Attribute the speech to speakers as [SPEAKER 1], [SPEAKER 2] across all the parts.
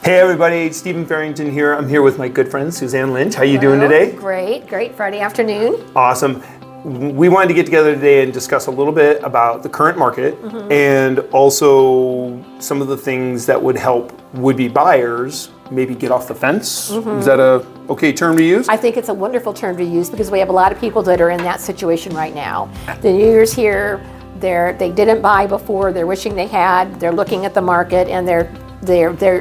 [SPEAKER 1] Hey everybody, Stephen Farrington here. I'm here with my good friend Susanne Lynch. How you doing today?
[SPEAKER 2] Great Friday afternoon.
[SPEAKER 1] Awesome. We wanted to get together today and discuss a little bit about the current market and also some of the things that would help would-be buyers maybe get off the fence. Is that a okay term to use?
[SPEAKER 2] I think it's a wonderful term to use because we have a lot of people that are in that situation right now. The New Year's here, they didn't buy before, they're wishing they had, they're looking at the market and they're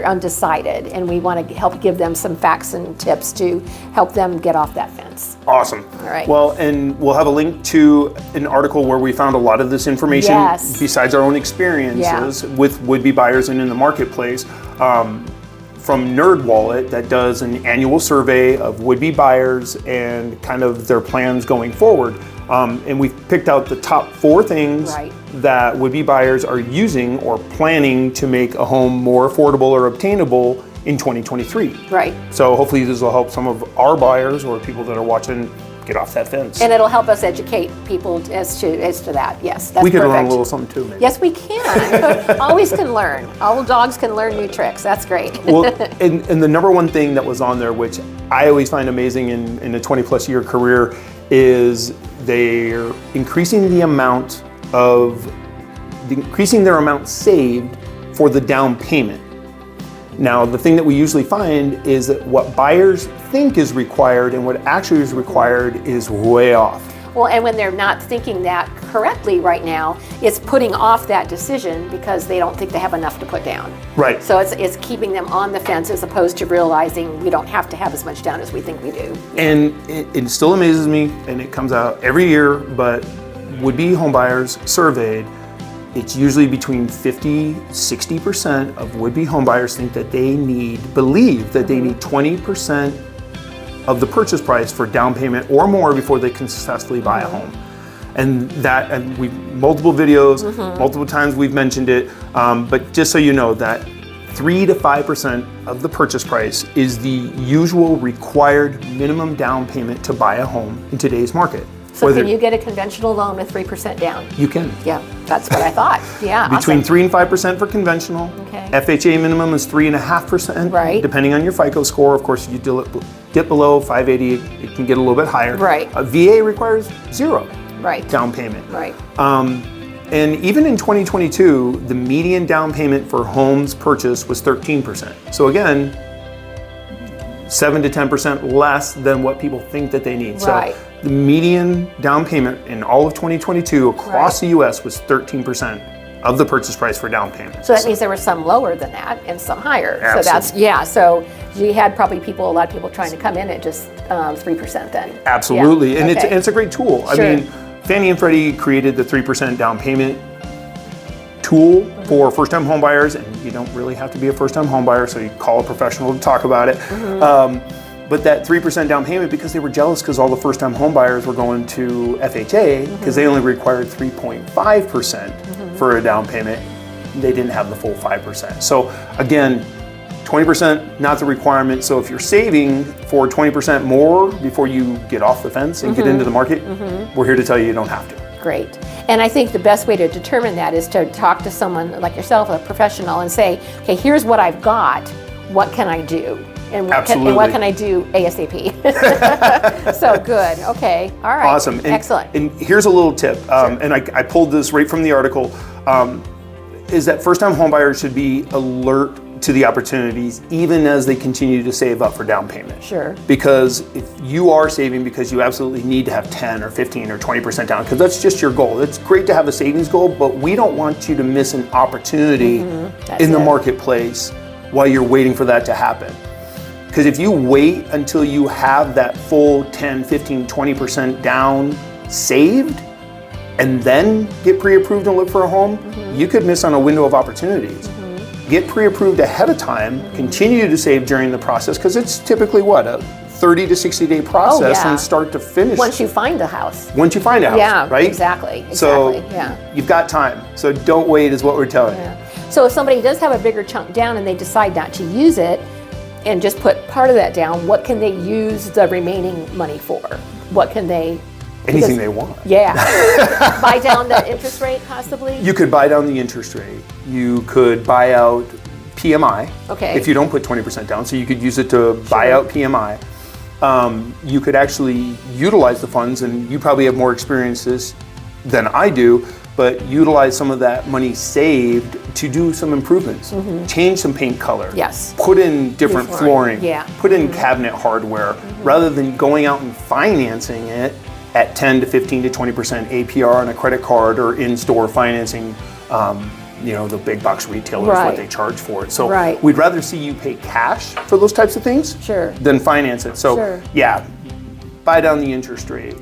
[SPEAKER 2] undecided, and we want to help give them some facts and tips to help them get off that fence.
[SPEAKER 1] Awesome.
[SPEAKER 2] All right.
[SPEAKER 1] Well, and we'll have a link to an article where we found a lot of this information besides our own experiences with would-be buyers and in the marketplace. From NerdWallet, that does an annual survey of would-be buyers and kind of their plans going forward. And we've picked out the top 4 things that would-be buyers are using or planning to make a home more affordable or obtainable in 2023.
[SPEAKER 2] Right.
[SPEAKER 1] So hopefully this will help some of our buyers or people that are watching get off that fence.
[SPEAKER 2] And it'll help us educate people as to that. Yes, that's
[SPEAKER 1] we could
[SPEAKER 2] perfect.
[SPEAKER 1] learn a little something too, maybe.
[SPEAKER 2] Yes, we can. Always can learn. All dogs can learn new tricks. That's great.
[SPEAKER 1] Well, and the number one thing that was on there, which I always find amazing in a 20-plus year career, is they're increasing their amount saved for the down payment. Now, the thing that we usually find is that what buyers think is required and what actually is required is way off.
[SPEAKER 2] Well, and when they're not thinking that correctly right now, it's putting off that decision because they don't think they have enough to put down.
[SPEAKER 1] Right.
[SPEAKER 2] So it's keeping them on the fence as opposed to realizing we don't have to have as much down as we think we do.
[SPEAKER 1] And it still amazes me, and it comes out every year, but would-be homebuyers surveyed, it's usually between 50-60% of would-be homebuyers believe that they need 20% of the purchase price for down payment or more before they can successfully buy a home. And we've multiple videos, multiple times we've mentioned it, but just so you know that 3 to 5% of the purchase price is the usual required minimum down payment to buy a home in today's market.
[SPEAKER 2] So can you get a conventional loan with 3% down?
[SPEAKER 1] You can.
[SPEAKER 2] Yeah, that's what I thought. Yeah,
[SPEAKER 1] Between 3 and 5% for conventional.
[SPEAKER 2] Okay.
[SPEAKER 1] FHA minimum is 3.5%.
[SPEAKER 2] Right. Depending
[SPEAKER 1] on your FICO score. Of course, you dip below 580, it can get a little bit higher.
[SPEAKER 2] Right.
[SPEAKER 1] VA requires 0 down payment.
[SPEAKER 2] Right.
[SPEAKER 1] And even in 2022, the median down payment for homes purchased was 13%. So again, 7 to 10% less than what people think that they need.
[SPEAKER 2] Right.
[SPEAKER 1] So the median down payment in all of 2022 across the U.S. was 13% of the purchase price for down payment.
[SPEAKER 2] So that means there were some lower than that and some higher.
[SPEAKER 1] Absolutely.
[SPEAKER 2] So you had probably a lot of people trying to come in at just 3% then.
[SPEAKER 1] Absolutely,
[SPEAKER 2] Yeah.
[SPEAKER 1] and
[SPEAKER 2] Okay.
[SPEAKER 1] it's a great tool.
[SPEAKER 2] Sure.
[SPEAKER 1] I mean, Fannie and Freddie created the 3% down payment tool for first-time home buyers, and you don't really have to be a first-time home buyer, so you call a professional to talk about it. But that 3% down payment, because they were jealous because all the first-time home buyers were going to FHA because they only required 3.5% for a down payment, they didn't have the full 5%. So again, 20% not the requirement. So if you're saving for 20% more before you get off the fence and get into the market, we're here to tell you you don't have to.
[SPEAKER 2] Great. And I think the best way to determine that is to talk to someone like yourself, a professional, and say, okay, here's what I've got. What can I do? And what can I do ASAP? So good. Okay. All right.
[SPEAKER 1] Awesome.
[SPEAKER 2] Excellent.
[SPEAKER 1] And here's a little tip, and I pulled this right from the article, is that first-time homebuyers should be alert to the opportunities even as they continue to save up for down payment.
[SPEAKER 2] Sure.
[SPEAKER 1] Because if you are saving because you absolutely need to have 10 or 15 or 20% down, because that's just your goal. It's great to have a savings goal, but we don't want you to miss an opportunity in the marketplace while you're waiting for that to happen. Because if you wait until you have that full 10, 15, 20% down saved and then get pre-approved and look for a home, you could miss on a window of opportunities. Get pre-approved ahead of time, continue to save during the process, because it's typically a 30 to 60 day process from start to finish.
[SPEAKER 2] Once you find a house.
[SPEAKER 1] Yeah, right?
[SPEAKER 2] Exactly.
[SPEAKER 1] So you've got time. So don't wait is what we're telling you.
[SPEAKER 2] So if somebody does have a bigger chunk down and they decide not to use it and just put part of that down, what can they use the remaining money for? What can they
[SPEAKER 1] anything they want.
[SPEAKER 2] Yeah. Buy down the interest rate possibly?
[SPEAKER 1] You could buy down the interest rate. You could buy out PMI.
[SPEAKER 2] Okay.
[SPEAKER 1] If you don't put 20% down, so you could use it to buy out PMI. You could actually utilize the funds, and you probably have more experiences than I do, but utilize some of that money saved to do some improvements, change some paint color,
[SPEAKER 2] Yes.
[SPEAKER 1] put in different flooring,
[SPEAKER 2] Yeah.
[SPEAKER 1] put in cabinet hardware, rather than going out and financing it at 10 to 15 to 20% APR on a credit card or in-store financing. The big box retailers, what
[SPEAKER 2] Right.
[SPEAKER 1] they charge for it. So
[SPEAKER 2] Right.
[SPEAKER 1] we'd rather see you pay cash for those types of things
[SPEAKER 2] Sure.
[SPEAKER 1] than finance it. So
[SPEAKER 2] Sure.
[SPEAKER 1] yeah, buy down the interest rate,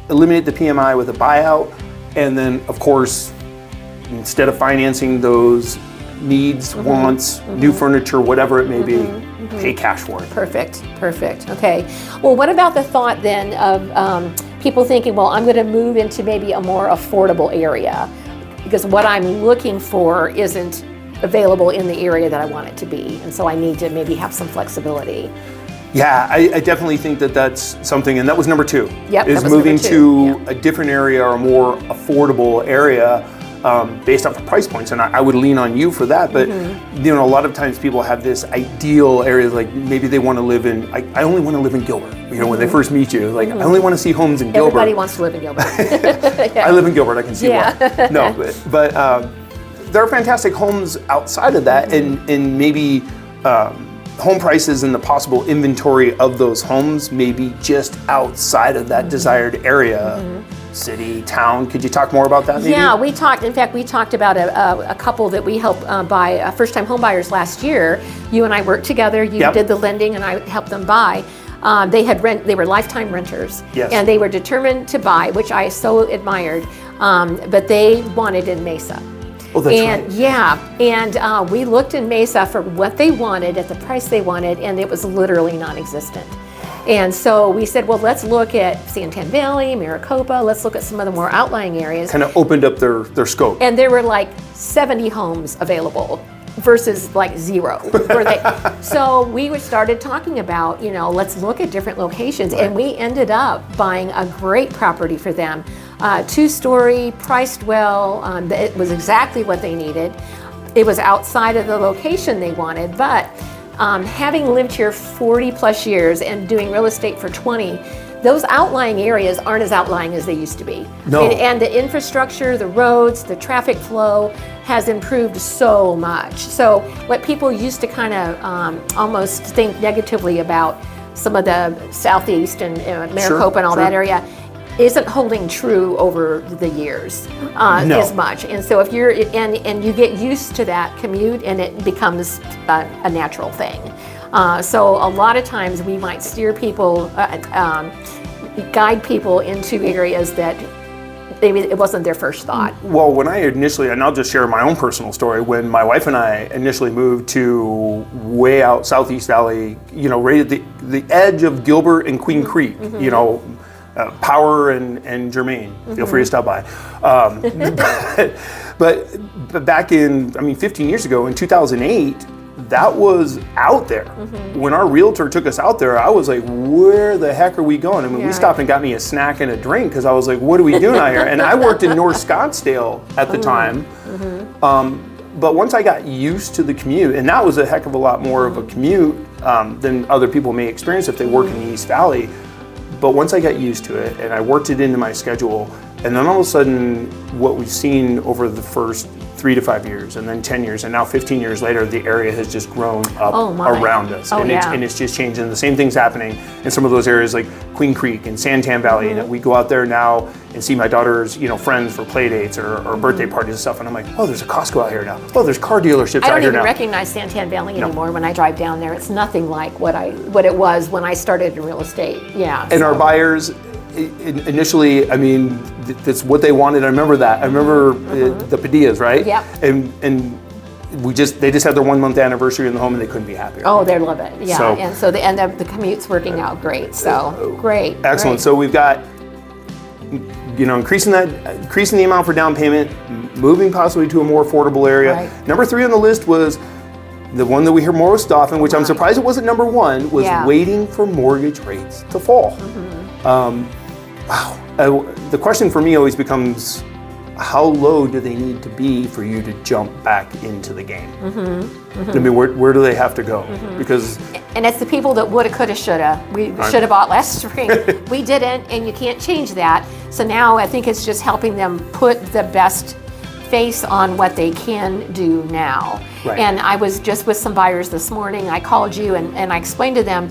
[SPEAKER 1] eliminate the PMI with a buyout, and then of course, instead of financing those needs, wants, new furniture, whatever it may be, pay cash for it.
[SPEAKER 2] Perfect. Okay. Well, what about the thought then of people thinking, well, I'm going to move into maybe a more affordable area because what I'm looking for isn't available in the area that I want it to be, and so I need to maybe have some flexibility.
[SPEAKER 1] Yeah, I definitely think that that's something, and that was number 2.
[SPEAKER 2] Yep,
[SPEAKER 1] is
[SPEAKER 2] that was
[SPEAKER 1] moving
[SPEAKER 2] number 2,
[SPEAKER 1] to a different area or a more affordable area based off of price points, and I would lean on you for that. But a lot of times people have this ideal area, like maybe they want to live in. I only want to live in Gilbert. When they first meet you, like I only want to see homes in Gilbert.
[SPEAKER 2] Everybody wants to live in Gilbert. Yeah.
[SPEAKER 1] I live in Gilbert. I can see
[SPEAKER 2] Yeah.
[SPEAKER 1] why. No, but there are fantastic homes outside of that, and maybe. Home prices and the possible inventory of those homes may be just outside of that desired area, city, town. Could you talk more about that maybe?
[SPEAKER 2] Yeah, we talked about a couple that we helped buy first-time homebuyers last year. You and I worked together. You
[SPEAKER 1] Yep.
[SPEAKER 2] did the lending and I helped them buy. They were lifetime renters.
[SPEAKER 1] Yes.
[SPEAKER 2] And they were determined to buy, which I so admired, but they wanted in Mesa.
[SPEAKER 1] Oh, that's
[SPEAKER 2] And
[SPEAKER 1] right.
[SPEAKER 2] yeah, and we looked in Mesa for what they wanted at the price they wanted, and it was literally non-existent. And so we said, well, let's look at Santan Valley, Maricopa, let's look at some of the more outlying areas.
[SPEAKER 1] Kind of opened up their scope.
[SPEAKER 2] And there were like 70 homes available versus like 0. So we started talking about, let's look at different locations.
[SPEAKER 1] Right.
[SPEAKER 2] And we ended up buying a great property for them. 2-story, priced well. It was exactly what they needed. It was outside of the location they wanted, but having lived here 40 plus years and doing real estate for 20, those outlying areas aren't as outlying as they used to be.
[SPEAKER 1] No.
[SPEAKER 2] And the infrastructure, the roads, the traffic flow has improved so much. So what people used to kind of almost think negatively about some of the southeast and Maricopa and all that area isn't holding true over the years as much. And so if you're, and you get used to that commute and it becomes a natural thing. So a lot of times we might steer people, guide people into areas that maybe it wasn't their first thought.
[SPEAKER 1] Well, when I initially, and I'll just share my own personal story, when my wife and I initially moved to way out Southeast Valley, right at the edge of Gilbert and Queen Creek, Power and Germain, feel free to stop by. But back in, 15 years ago, in 2008, that was out there. When our realtor took us out there, I was like, where the heck are we going? We stopped and got me a snack and a drink because I was like, what are we doing out here? And I worked in North Scottsdale at the time. But once I got used to the commute, and that was a heck of a lot more of a commute than other people may experience if they work in the East Valley. But once I got used to it and I worked it into my schedule, and then all of a sudden what we've seen over the first 3 to 5 years and then 10 years and now 15 years later, the area has just grown up around us. And it's just changed. And the same thing's happening in some of those areas like Queen Creek and Santan Valley. And we go out there now and see my daughter's friends for play dates or birthday parties and stuff. And I'm like, oh, there's a Costco out here now. Oh, there's car dealerships out here now.
[SPEAKER 2] I don't even recognize Santan Valley anymore when I drive down there. It's nothing like what it was when I started in real estate. Yeah.
[SPEAKER 1] And our buyers, initially, that's what they wanted. I remember that. I remember the Padillas, right?
[SPEAKER 2] Yep.
[SPEAKER 1] And they just had their 1 month anniversary in the home and they couldn't be happier.
[SPEAKER 2] Oh, they love it. Yeah.
[SPEAKER 1] So,
[SPEAKER 2] and so the commute's working out great. So great.
[SPEAKER 1] Excellent.
[SPEAKER 2] Great.
[SPEAKER 1] So we've got increasing the amount for down payment, moving possibly to a more affordable area.
[SPEAKER 2] Right.
[SPEAKER 1] Number 3 on the list was the one that we hear most often, which I'm surprised it wasn't number 1, was waiting for mortgage rates to fall. Wow. The question for me always becomes, how low do they need to be for you to jump back into the game? I mean, where do they have to go? Because
[SPEAKER 2] and it's the people that woulda, coulda, shoulda. We should have bought last spring. We didn't, and you can't change that. So now I think it's just helping them put the best face on what they can do now.
[SPEAKER 1] Right.
[SPEAKER 2] And I was just with some buyers this morning. I called you and I explained to them,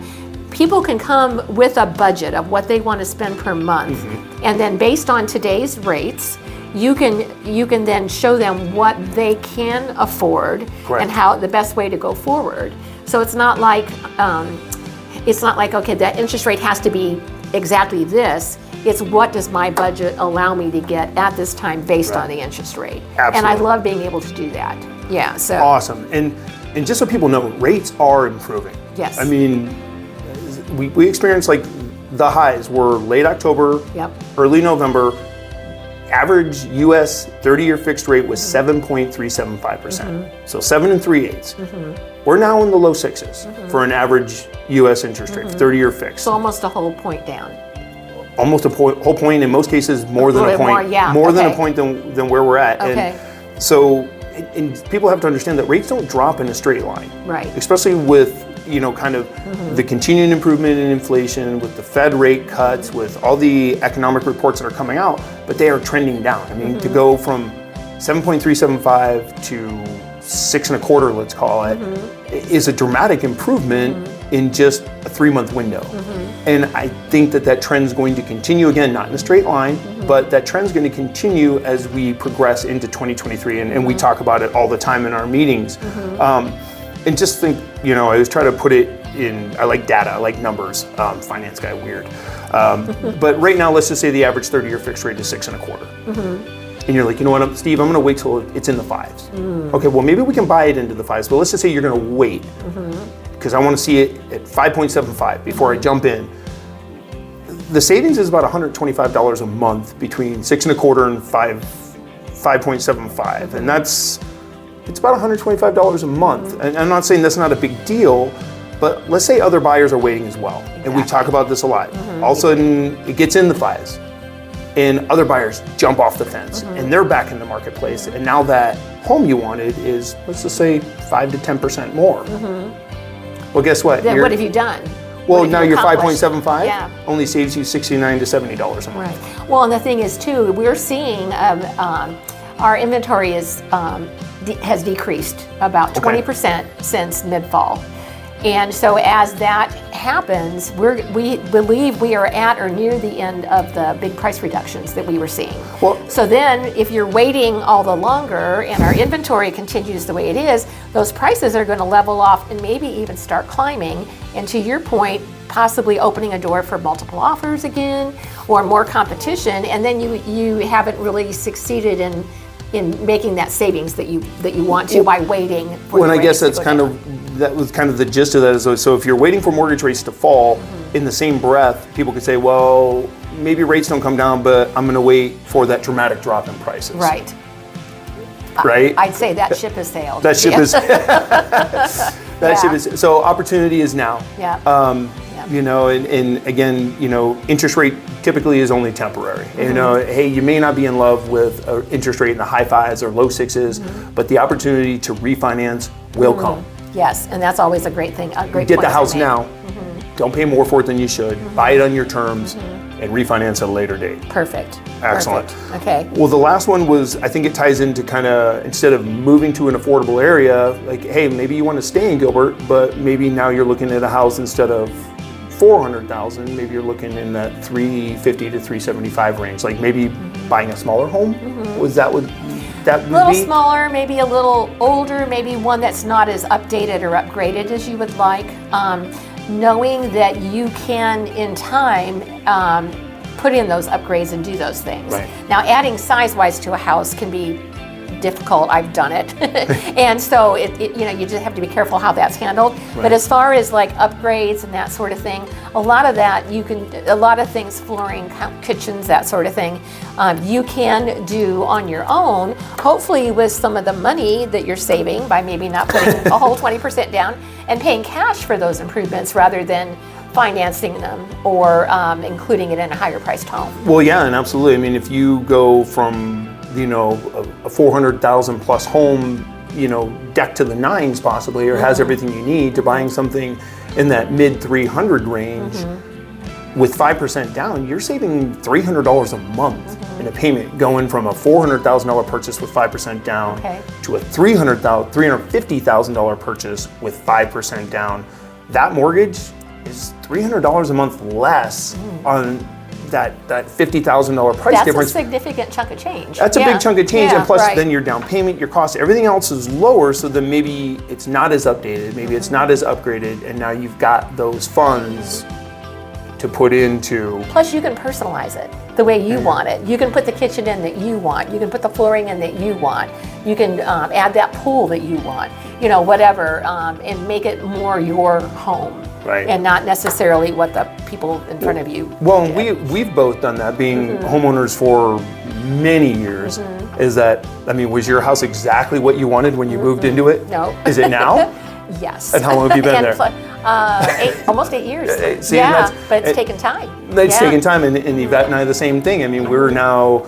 [SPEAKER 2] people can come with a budget of what they want to spend per month. And then based on today's rates, you can then show them what they can afford.
[SPEAKER 1] Correct.
[SPEAKER 2] And how the best way to go forward. So it's not like okay, that interest rate has to be exactly this. It's what does my budget allow me to get at this time based on the interest rate.
[SPEAKER 1] Absolutely.
[SPEAKER 2] And I love being able to do that. Yeah. So
[SPEAKER 1] awesome. And just so people know, rates are improving.
[SPEAKER 2] Yes.
[SPEAKER 1] I mean, we experienced like the highs were late October, early November. Average U.S. 30-year fixed rate was 7.375%. So 7 3/8. We're now in the low sixes for an average U.S. interest rate, 30-year fixed.
[SPEAKER 2] So almost a whole point down.
[SPEAKER 1] Almost a whole point, in most cases more than a point. More than a point than where we're at.
[SPEAKER 2] Okay.
[SPEAKER 1] And so and people have to understand that rates don't drop in a straight line.
[SPEAKER 2] Right.
[SPEAKER 1] Especially with kind of the continuing improvement in inflation, with the Fed rate cuts, with all the economic reports that are coming out, but they are trending down. I mean, to go from 7.375 to 6 1/4, let's call it, is a dramatic improvement in just a 3-month window. And I think that trend's going to continue, again, not in a straight line, but that trend's going to continue as we progress into 2023. And we talk about it all the time in our meetings. And just think, I always try to put it in, I like data, I like numbers, finance guy, weird. But right now, let's just say the average 30-year fixed rate is 6 1/4. And you're like, you know what, Steve, I'm gonna wait till it's in the 5s. Okay, well, maybe we can buy it into the 5s, but let's just say you're gonna wait, because I wanna see it at 5.75 before I jump in. The savings is about $125 a month between 6 1/4 and 5.75, and it's about $125 a month. And I'm not saying that's not a big deal, but let's say other buyers are waiting as well. And we talk about this a lot. All of a sudden, it gets in the 5s, and other buyers jump off the fence, and they're back in the marketplace. And now that home you wanted is, let's just say, 5 to 10% more. Well, guess what?
[SPEAKER 2] Then what have you done?
[SPEAKER 1] Well, now your 5.75
[SPEAKER 2] only
[SPEAKER 1] saves you $69 to $70 a month.
[SPEAKER 2] Right. Well, and the thing is, too, we're seeing our inventory has decreased about 20% since mid-fall. And so as that happens, we believe we are at or near the end of the big price reductions that we were seeing.
[SPEAKER 1] Well,
[SPEAKER 2] so then if you're waiting all the longer and our inventory continues the way it is, those prices are going to level off and maybe even start climbing. And to your point, possibly opening a door for multiple offers again or more competition. And then you haven't really succeeded in making that savings that you want to by waiting for
[SPEAKER 1] the rates. Well, I guess that was kind of the gist of that. So if you're waiting for mortgage rates to fall, in the same breath, people could say, well, maybe rates don't come down, but I'm going to wait for that dramatic drop in prices.
[SPEAKER 2] Right.
[SPEAKER 1] Right?
[SPEAKER 2] I'd say that ship has sailed.
[SPEAKER 1] That ship is. Ship is. So opportunity is now.
[SPEAKER 2] Yeah.
[SPEAKER 1] And again, interest rate typically is only temporary. Hey, you may not be in love with an interest rate in the high 5s or low 6s, but the opportunity to refinance will come.
[SPEAKER 2] Yes, and that's always a great thing.
[SPEAKER 1] Get the house now. Don't pay more for it than you should. Buy it on your terms and refinance at a later date.
[SPEAKER 2] Perfect.
[SPEAKER 1] Excellent.
[SPEAKER 2] Perfect. Okay.
[SPEAKER 1] Well, the last one was, I think it ties into kind of, instead of moving to an affordable area, like, hey, maybe you want to stay in Gilbert, but maybe now you're looking at a house instead of $400,000, maybe you're looking in that $350 to $375 range. Like maybe buying a smaller home. Was that what that would be?
[SPEAKER 2] A little smaller, maybe a little older, maybe one that's not as updated or upgraded as you would like. Knowing that you can, in time, put in those upgrades and do those things.
[SPEAKER 1] Right.
[SPEAKER 2] Now, adding size-wise to a house can be difficult. I've done it. And so you just have to be careful how that's handled.
[SPEAKER 1] Right.
[SPEAKER 2] But as far as like upgrades and that sort of thing, a lot of things, flooring, kitchens, that sort of thing, you can do on your own, hopefully with some of the money that you're saving by maybe not putting a whole 20% down and paying cash for those improvements rather than financing them or including it in a higher priced home.
[SPEAKER 1] Well, yeah, and absolutely. I mean, if you go from a 400,000 plus home, decked to the nines possibly, or has everything you need, to buying something in that mid 300 range. With 5% down, you're saving $300 a month in a payment, going from a $400,000 purchase with 5% down to a $350,000 purchase with 5% down. That mortgage is $300 a month less on that $50,000 price difference.
[SPEAKER 2] That's a significant chunk of change.
[SPEAKER 1] That's a big chunk of change, and plus then your down payment, your cost, everything else is lower, so then maybe it's not as updated, maybe it's not as upgraded, and now you've got those funds to put into.
[SPEAKER 2] Plus you can personalize it the way you want it. You can put the kitchen in that you want. You can put the flooring in that you want. You can add that pool that you want, whatever, and make it more your home.
[SPEAKER 1] Right.
[SPEAKER 2] And not necessarily what the people in front of you
[SPEAKER 1] Well,
[SPEAKER 2] did.
[SPEAKER 1] we've both done that, being homeowners for many years. Is that, was your house exactly what you wanted when you moved into it?
[SPEAKER 2] No.
[SPEAKER 1] Is it now?
[SPEAKER 2] Yes.
[SPEAKER 1] And how long have you been there?
[SPEAKER 2] Almost 8 years.
[SPEAKER 1] See,
[SPEAKER 2] but it's taken time.
[SPEAKER 1] It's taken time, and Yvette and I the same thing. We're now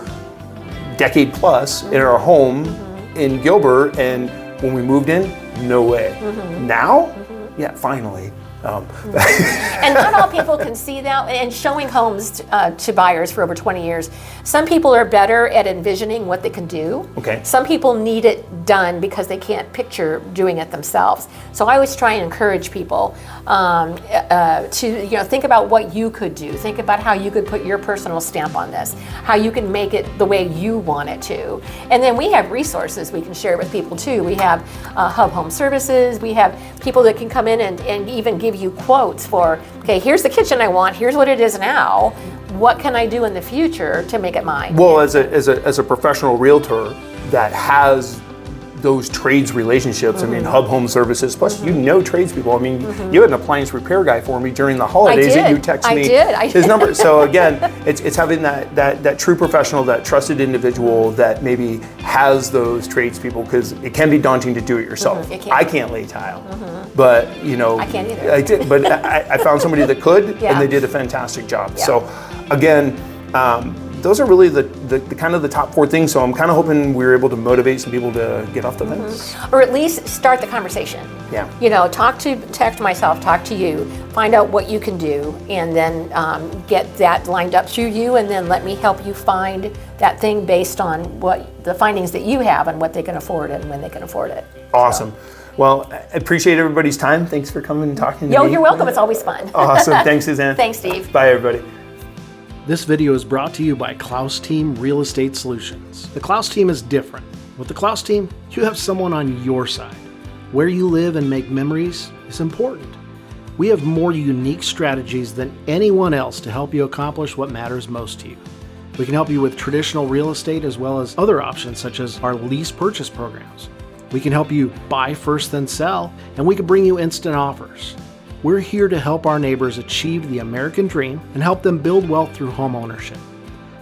[SPEAKER 1] decade plus in our home in Gilbert, and when we moved in, no way. Now, yeah, finally.
[SPEAKER 2] And not all people can see that. And showing homes to buyers for over 20 years, some people are better at envisioning what they can do.
[SPEAKER 1] Okay.
[SPEAKER 2] Some people need it done because they can't picture doing it themselves. So I always try and encourage people to think about what you could do. Think about how you could put your personal stamp on this, how you can make it the way you want it to. And then we have resources we can share with people too. We have Hub Home Services. We have people that can come in and even give you quotes for, okay, here's the kitchen I want, here's what it is now, what can I do in the future to make it mine?
[SPEAKER 1] Well, as a professional realtor that has those trades relationships, Hub Home Services, plus tradespeople. You had an appliance repair guy for me during the holidays, and you texted me his number. So again, it's having that true professional, that trusted individual that maybe has those tradespeople, because it can be daunting to do it yourself. I can't lay tile, but
[SPEAKER 2] I can't either.
[SPEAKER 1] But I found somebody that could, and they did a fantastic job.
[SPEAKER 2] Yeah.
[SPEAKER 1] So again, those are really the kind of the top 4 things. So I'm kind of hoping we were able to motivate some people to get off the fence.
[SPEAKER 2] Or at least start the conversation.
[SPEAKER 1] Yeah.
[SPEAKER 2] Text myself, talk to you, find out what you can do, and then get that lined up through you, and then let me help you find that thing based on what the findings that you have and what they can afford and when they can afford it.
[SPEAKER 1] Awesome. So. Well, I appreciate everybody's time. Thanks for coming and talking to me.
[SPEAKER 2] You're welcome. It's always fun.
[SPEAKER 1] Awesome. Thanks, Suzanne.
[SPEAKER 2] Thanks, Steve.
[SPEAKER 1] Bye, everybody.
[SPEAKER 3] This video is brought to you by Klaus Team Real Estate Solutions. The Klaus Team is different. With the Klaus Team, you have someone on your side. Where you live and make memories is important. We have more unique strategies than anyone else to help you accomplish what matters most to you. We can help you with traditional real estate as well as other options such as our lease purchase programs. We can help you buy first then sell, and we can bring you instant offers. We're here to help our neighbors achieve the American dream and help them build wealth through home ownership.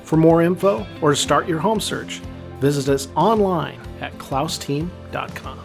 [SPEAKER 3] For more info or to start your home search, visit us online at klausteam.com.